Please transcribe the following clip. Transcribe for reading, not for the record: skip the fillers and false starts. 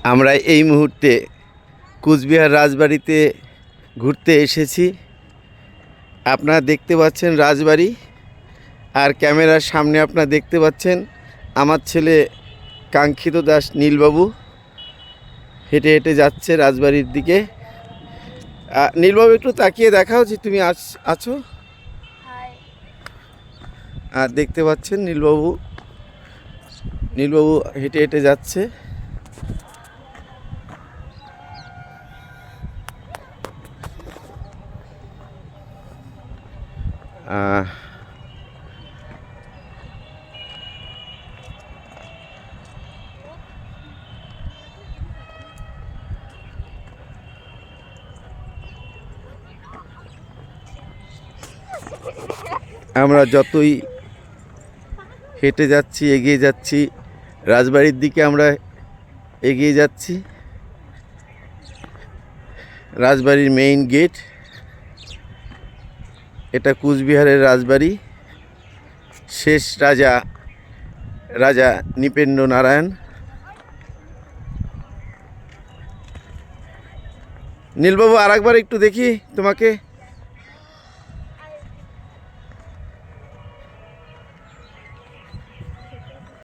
আমরা এই মুহূর্তে কুচবিহার রাজবাড়িতে ঘুরতে এসেছি। আপনারা দেখতে পাচ্ছেন রাজবাড়ি, আর ক্যামেরার সামনে আপনারা দেখতে পাচ্ছেন আমার ছেলে কাঙ্ক্ষিত দাস নীলবাবু হেঁটে হেঁটে যাচ্ছে রাজবাড়ির দিকে। নীলবাবু একটু তাকিয়ে দেখাও যে তুমি আছো। আর দেখতে পাচ্ছেন নীলবাবু হেঁটে হেঁটে যাচ্ছে। আমরা যতই হেঁটে যাচ্ছি, এগিয়ে যাচ্ছি, রাজবাড়ির দিকে আমরা এগিয়ে যাচ্ছি। রাজবাড়ির মেইন গেট, এটা কুচবিহারের রাজবাড়ি। শেষ রাজা নৃপেন্দ্র নারায়ণ। নীলবাবু, আর একবার একটু দেখি তোমাকে।